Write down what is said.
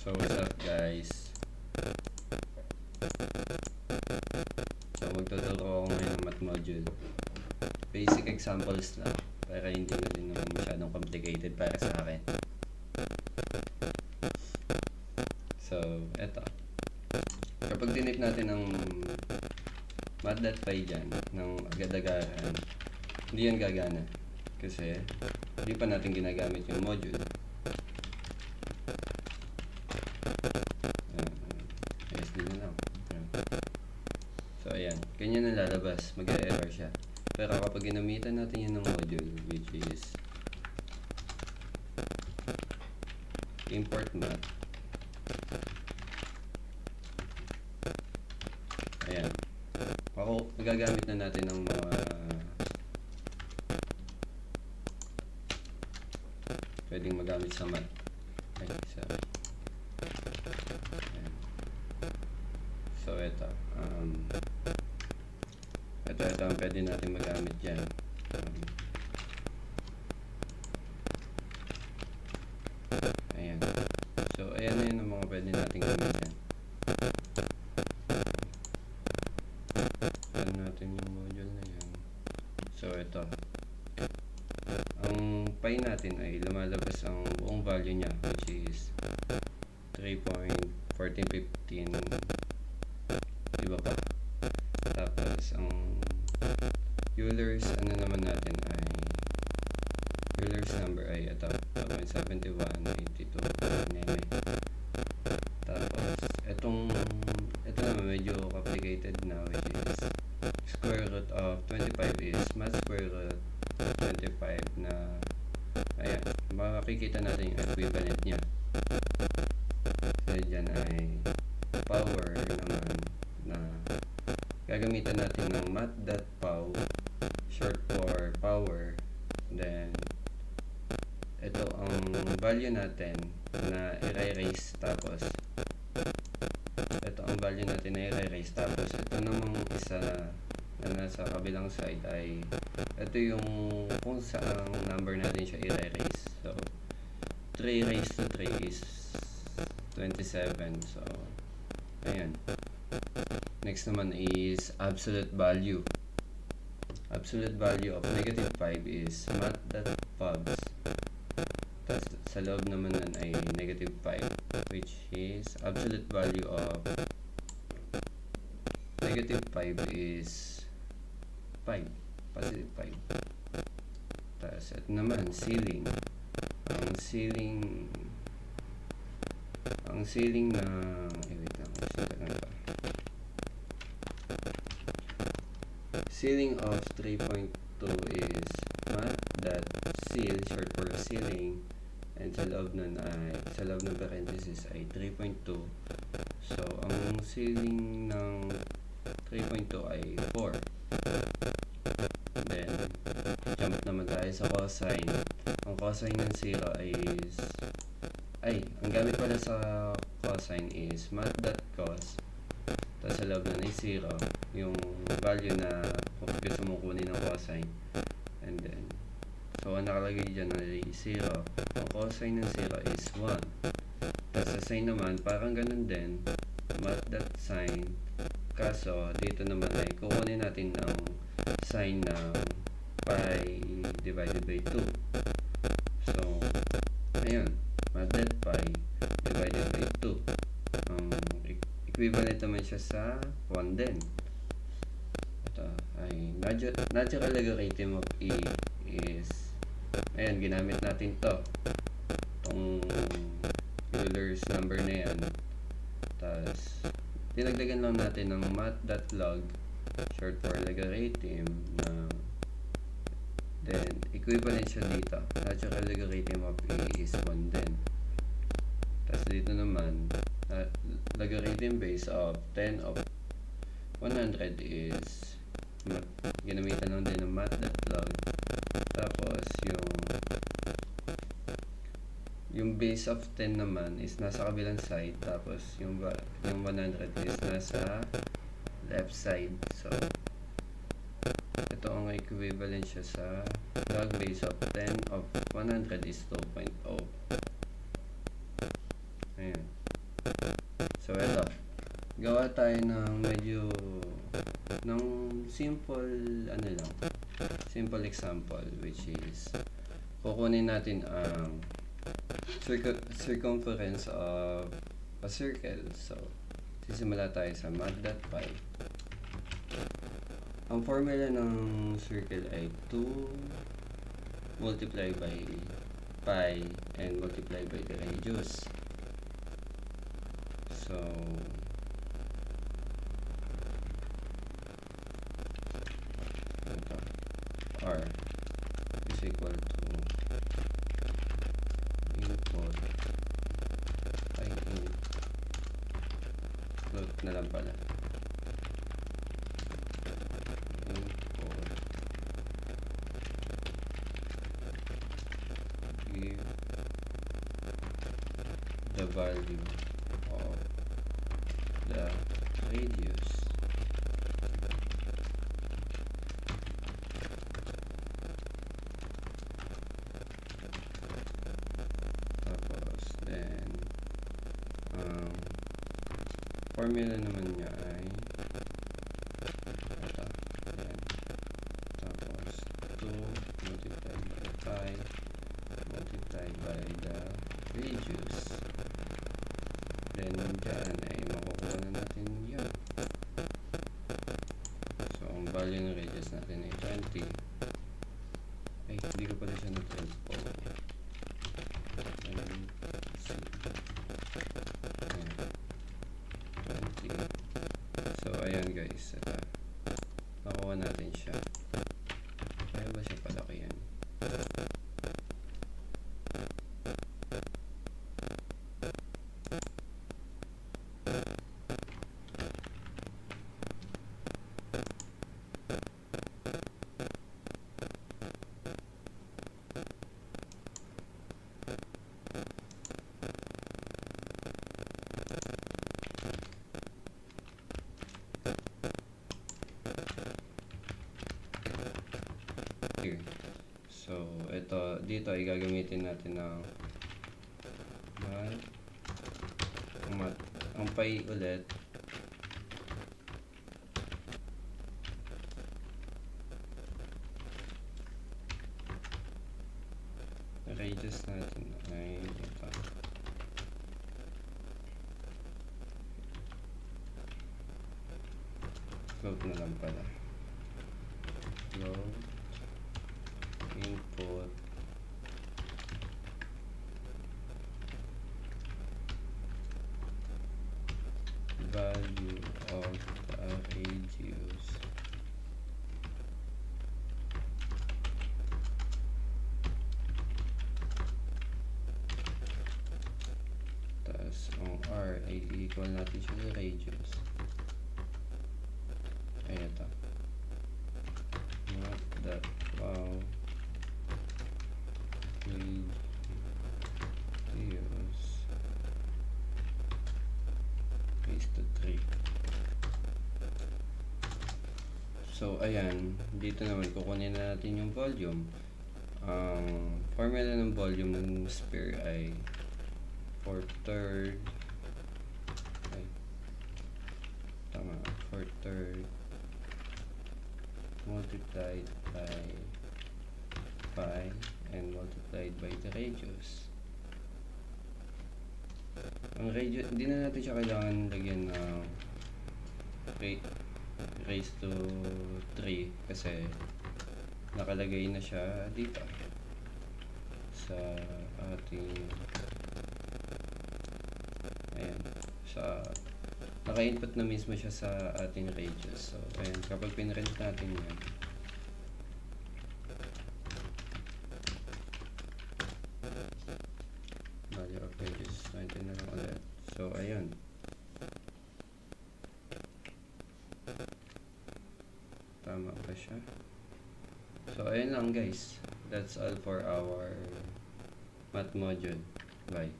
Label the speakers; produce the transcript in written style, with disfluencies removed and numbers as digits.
Speaker 1: So what's up guys? So magtuturo ako ngayon ng math module. Basic examples lang para hindi na din naman masyadong complicated para sa akin. So eto, kapag tinip natin ng math.py dyan ng agad-agaran, hindi yan gagana kasi hindi pa natin ginagamit yung module. So ayan, ganyan ang lalabas, mag-error siya. Pero kapag ginamitan natin yan ng module, which is import math, ayan, magagamit na natin ng mga pwedeng magamit sa math. Ay, sorry. Ayan. So ito ang pwede natin magamit dyan. Ayan. So ayan na yun ang mga pwede natin gamit dyan. Ayan natin yung module na yan. So ito, ang pi natin ay lumalabas ang buong value niya, which is 3.1415, diba pa? Tapos ang Euler's naman natin ay Euler's number ay ito, 7182. Tapos ito naman medyo complicated na, which is square root of 25 is math square root 25 na ayan, makikita natin yung equivalent niya. So dyan ay power naman na gagamitan natin ng math.pow, short for power. Then ito ang value natin na i-raise, tapos ito ang value natin na i-raise, tapos ito namang isa na nasa kabilang side ay ito yung kung saan number natin siya i-raise. So 3 raised to 3 is 27. So ayan. Next naman is absolute value. Absolute value of negative 5 is math.pubs. Tapos sa loob naman nun ay negative 5, which is absolute value of negative 5 is 5, positive 5. Tapos ito naman ceiling. Ang ceiling na wait lang, ceiling of 3.2 is math.ceil, short for ceiling, and sa loob ng parenthesis ay 3.2. So ang ceiling ng 3.2 ay 4. Then jump naman tayo sa cosine. Ang cosine ng 0 ang gamit pala sa cosine is math.cos, tapos sa loob na ay 0 yung value na gusto mong kunin ng cosine, and then so ang nakalagay dyan ay 0. Ang cosine ng 0 is 1. Tapos sa sine naman parang ganun din, math.sine, kaso dito naman ay kukunin natin ang sine ng pi divided by 2. So ayun, math.pi divided by 2, equivalent naman siya sa 1 din. Ito ay natural logarithm of e is, ayan, ginamit natin itong Euler's number na yan. Tapos dinagdagan lang natin ng math.log, short for logarithm, na then equivalent siya dito, natural logarithm of e is 1 din. Tapos dito naman logarithm base of 10 of 100 is ginamitan lang din ng math.log. Tapos yung base of 10 naman is nasa kabilang side, tapos yung 100 is nasa left side. So ito ang equivalent siya sa log base of 10 of 100 is 2.0. Ayan. tayo ng medyo ng simple simple example, which is kukunin natin ang circumference of a circle. So sisimula tayo sa math.py. Ang formula ng circle ay 2 multiply by pi and multiply by the radius. So R is equal to input ay float na lang pala, input give the value of the radius. Tapos then formula naman niya ay ito. Then, tapos 2 multiplied by pi multiplied by the radius. Then dyan ay makukuha na natin yun. So ang value ng radius natin ay 20. Ay, hindi ko pala siya na-transpose. So ayan guys, nakuha natin siya. Kaya ba siya palaki yan? So, dito ay gagamitin natin ng ang pi ulit. Radius natin ay ito. Float na lang pala. Float input value of the radius tas ang R ay equal natin siya sa radius. Ay ito, not that wow radius is to 3. So ayan, dito naman kukunin na natin yung volume. Ang formula ng volume ng sphere ay 4/3 multiplied by pi and multiplied by the radius. Ang radius, hindi na natin siya kailangan lagyan ng raised to 3 kasi nakalagay na siya dito sa ating naka-input na mismo siya sa ating radius. So ayan, kapag pinrint natin yan, value of radius 20 na lang ulit. So ayun, tama ba siya? So ayun lang guys, that's all for our math module. Bye.